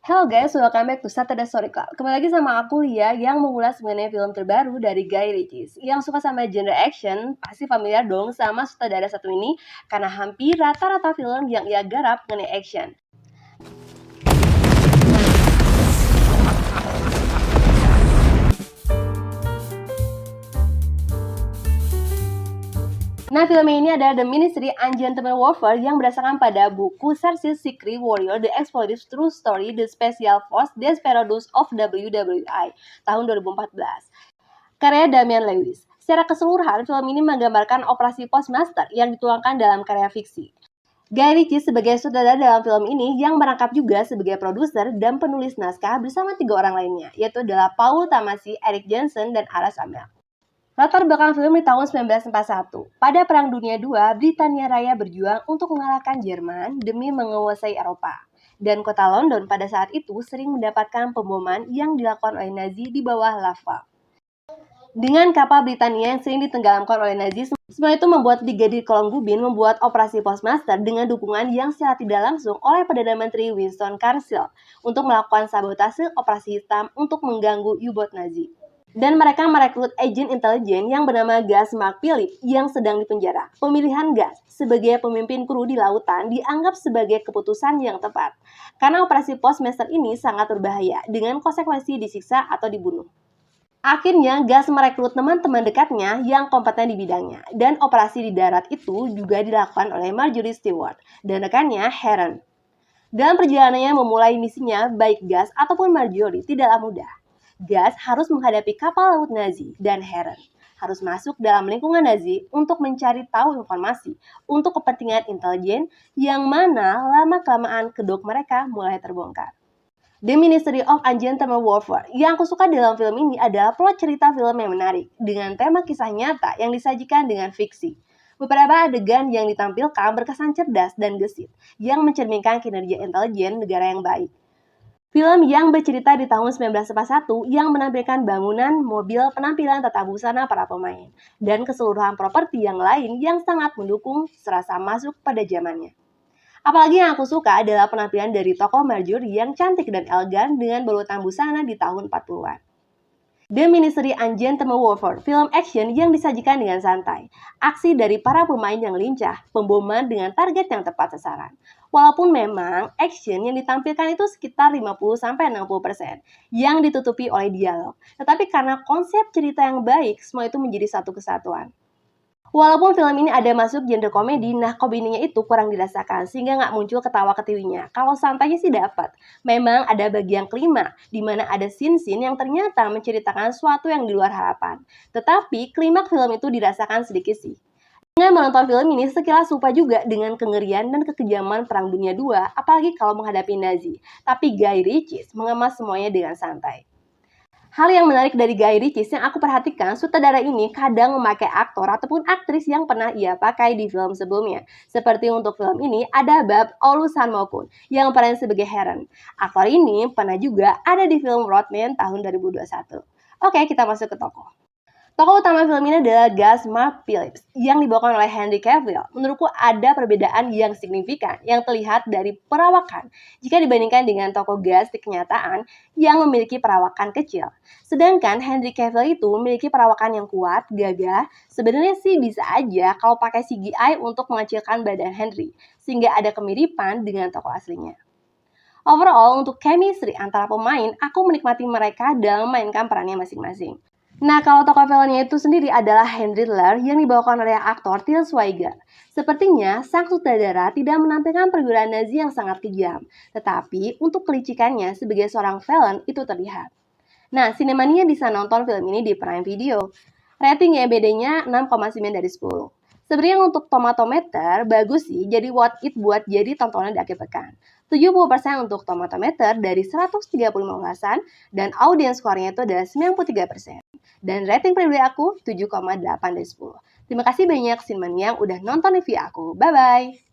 Hello guys, welcome back to Saturday Story Club. Kembali lagi sama aku Lia yang mengulas mengenai film terbaru dari Guy Ritchie. Yang suka sama genre action, pasti familiar dong sama sutradara satu ini karena hampir rata-rata film yang ia garap mengenai action. Nah, film ini adalah The Ministry and Gentleman Warfare yang berdasarkan pada buku Cersei Secret Warrior The Explosive True Story The Special Force Desperados of WWE tahun 2014. Karya Damian Lewis. Secara keseluruhan, film ini menggambarkan operasi Postmaster yang dituangkan dalam karya fiksi. Guy Ritchie sebagai sutradara dalam film ini yang merangkap juga sebagai produser dan penulis naskah bersama 3 orang lainnya, yaitu adalah Paul Tamasi, Eric Jensen, dan Aras Amel. Latar belakang film di tahun 1941. Pada Perang Dunia II, Britania Raya berjuang untuk mengalahkan Jerman demi menguasai Eropa. Dan kota London pada saat itu sering mendapatkan pemboman yang dilakukan oleh Nazi di bawah lava. Dengan kapal Britania yang sering ditenggelamkan oleh Nazi, semua itu membuat Brigadir Kolonel Gubin membuat operasi Postmaster dengan dukungan yang secara tidak langsung oleh Perdana Menteri Winston Churchill untuk melakukan sabotase operasi hitam untuk mengganggu U-boat Nazi. Dan mereka merekrut agen intelijen yang bernama Gus Mark Philip yang sedang dipenjara. Pemilihan Gus sebagai pemimpin kru di lautan dianggap sebagai keputusan yang tepat. Karena operasi Postmaster ini sangat berbahaya dengan konsekuensi disiksa atau dibunuh. Akhirnya Gus merekrut teman-teman dekatnya yang kompeten di bidangnya. Dan operasi di darat itu juga dilakukan oleh Marjorie Stewart dan rekannya Heron. Dalam perjalanannya memulai misinya, baik Gus ataupun Marjorie tidaklah mudah. Gus harus menghadapi kapal laut Nazi dan Heron harus masuk dalam lingkungan Nazi untuk mencari tahu informasi untuk kepentingan intelijen yang mana lama-kelamaan kedok mereka mulai terbongkar. The Ministry of Gentleman Warfare yang aku suka dalam film ini adalah plot cerita film yang menarik dengan tema kisah nyata yang disajikan dengan fiksi. Beberapa adegan yang ditampilkan berkesan cerdas dan gesit yang mencerminkan kinerja intelijen negara yang baik. Film yang bercerita di tahun 1941 yang menampilkan bangunan, mobil, penampilan tata busana para pemain, dan keseluruhan properti yang lain yang sangat mendukung serasa masuk pada zamannya. Apalagi yang aku suka adalah penampilan dari tokoh Marjorie yang cantik dan elegan dengan balutan busana di tahun 40-an. The Ministry and Gentleman Warfare, film action yang disajikan dengan santai. Aksi dari para pemain yang lincah, pemboman dengan target yang tepat sasaran. Walaupun memang action yang ditampilkan itu sekitar 50-60% yang ditutupi oleh dialog. Tetapi karena konsep cerita yang baik, semua itu menjadi satu kesatuan. Walaupun film ini ada masuk genre komedi, nah komedinya itu kurang dirasakan sehingga nggak muncul ketawa ketiwinya. Kalau santainya sih dapat. Memang ada bagian kelima, di mana ada scene-scene yang ternyata menceritakan sesuatu yang di luar harapan. Tetapi klimaks film itu dirasakan sedikit sih. Dengan menonton film ini, sekilas lupa juga dengan kengerian dan kekejaman Perang Dunia II, apalagi kalau menghadapi Nazi. Tapi Guy Ritchie mengemas semuanya dengan santai. Hal yang menarik dari Guy Ritchie yang aku perhatikan, sutradara ini kadang memakai aktor ataupun aktris yang pernah ia pakai di film sebelumnya. Seperti untuk film ini, ada Bab Olusanmokun yang peran sebagai Heron. Aktor ini pernah juga ada di film Roadman tahun 2021. Oke, kita masuk ke tokoh. Tokoh utama film ini adalah Gus Mark Phillips yang dibawakan oleh Henry Cavill. Menurutku ada perbedaan yang signifikan yang terlihat dari perawakan jika dibandingkan dengan tokoh Gus di kenyataan yang memiliki perawakan kecil. Sedangkan Henry Cavill itu memiliki perawakan yang kuat, gagah. Sebenarnya sih bisa aja kalau pakai CGI untuk mengecilkan badan Henry sehingga ada kemiripan dengan tokoh aslinya. Overall, untuk chemistry antara pemain, aku menikmati mereka dalam memainkan perannya masing-masing. Nah, kalau tokoh filmnya itu sendiri adalah Henry Ler yang dibawakan oleh aktor Til Schweiger. Sepertinya, sang sutradara tidak menampilkan perwira Nazi yang sangat kejam, tetapi untuk kelicikannya sebagai seorang villain itu terlihat. Nah, Sinemania bisa nonton film ini di Prime Video. Rating IMDb-nya 6,9 dari 10. Sebenarnya untuk Tomatometer bagus sih, jadi worth it buat jadi tontonan di akhir pekan. 70% untuk Tomatometer dari 135 ulasan, dan audience score-nya itu adalah 93%. Dan rating pribadi aku 7,8 dari 10. Terima kasih banyak Sinemania yang udah nonton review aku. Bye-bye!